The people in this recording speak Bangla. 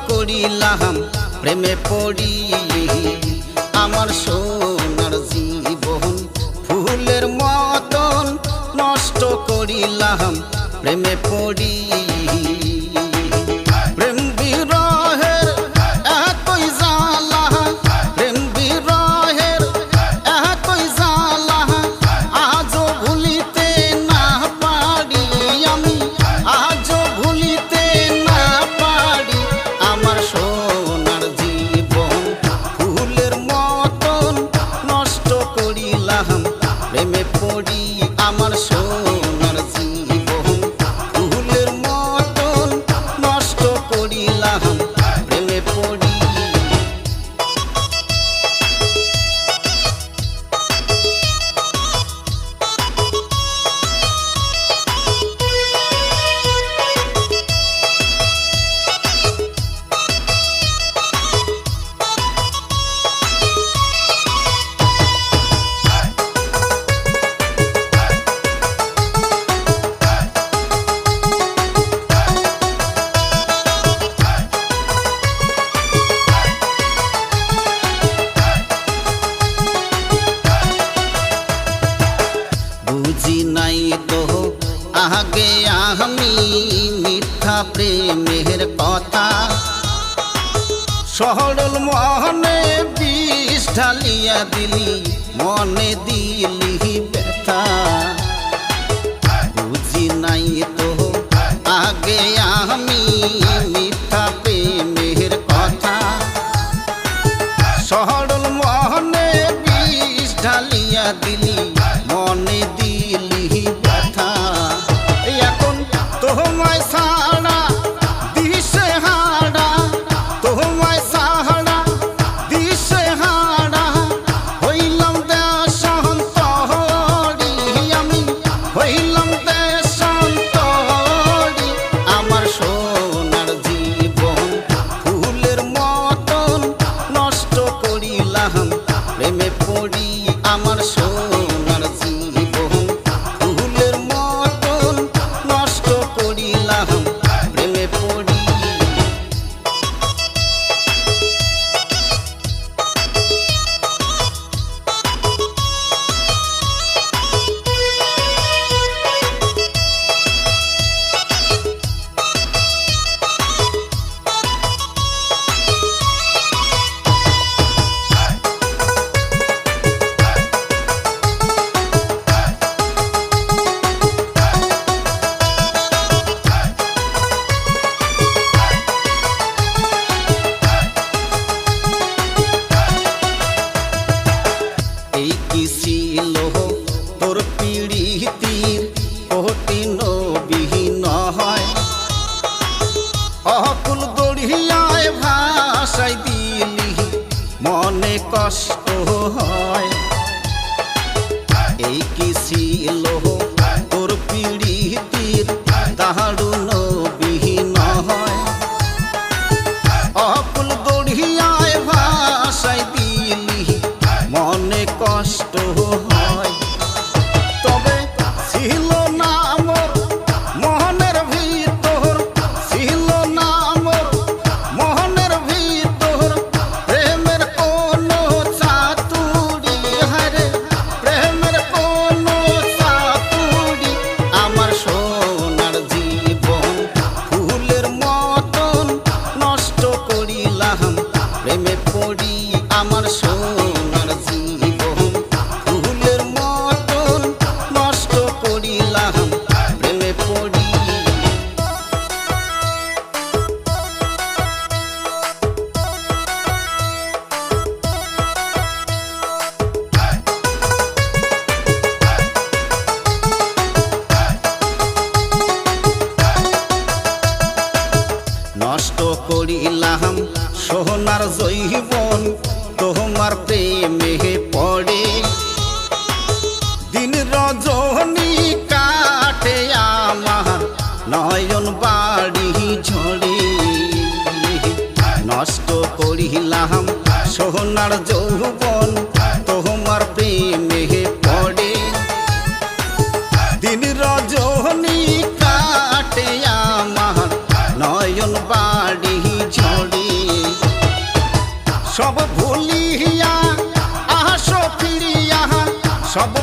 করিলাম প্রেমে পড়ি আমার সোনার জীবন ফুলের মতন নষ্ট করিলাম প্রেমে পড়ি প্রেম বিরহের এতই জ্বালা প্রেম বিরহের এতই জ্বালা আজও ভুলিতে না পারি আমি আজও ভুলিতে না পারি আমার সোনার জীবন ফুলের মতন নষ্ট করিলাম প্রেমে পড়ি আমার সোনার জীবন ফুলের মতন নষ্ট করিলাম প্রেমে পড়ি বুঝি নাই তো আগে আমি মিথ্যা প্রেমের কথা সরল মনে বিষ ঢালিয়া দিলি মনে দিলি ব্যথা বুঝি নাই তো আগে আমি মিথ্যা প্রেমের কথা সরল মনে বিষ ঢালিয়া দিলি মনে দিলি ব্যথা এখন তোমায় ছাড়া দিশে হারা তোমায় ছাড়া দিশে হারা হইলাম দেশান্তরি আমি হইলাম দেশান্তরি আমার সোনার জীবন ফুলের মতন নষ্ট করিলাম প্রেমে পড়ি আমার সোনার জীবন ফুলের মতন নষ্ট করিলাম প্রেমে পড়ি এই কি ছিল তোর পিড়িতির কঠিন বিহীন হয় অকুল দড়িয়ায় ভাষায় দিলি মনে কষ্ট হয় এই কি ছিল তোর পিড়িতির দারুণ বিহীন হয় অকুল দড়িয়ায় ভাষায় দিলি মনে কষ্ট হয় তবে ছিল না মোর মনের ভিতর ছিল না মোর মনের ভিতর প্রেমের কোনো চাতুরি হারে প্রেমের কোনো চাতুরি আমার সোনার জীবন ফুলের মতন নষ্ট করিলাম প্রেমে পড়ি আমার সোনার জীবন ফুলের মতন নষ্ট করিলাম প্রেমে পড়ি নষ্ট করিলাম সোনার জীবন তোমার প্রেমে পড়ে দিন রজনী কাটে আমার নয়ন বাড়ি ঝরে নষ্ট করিলাম সোনার যৌবন তোমার প্রেমে পড়ে দিন রজনী কাটে আমার নয়ন বাড়ি ঝড় সব ভুলিয়া আসো ফিরিয়া সব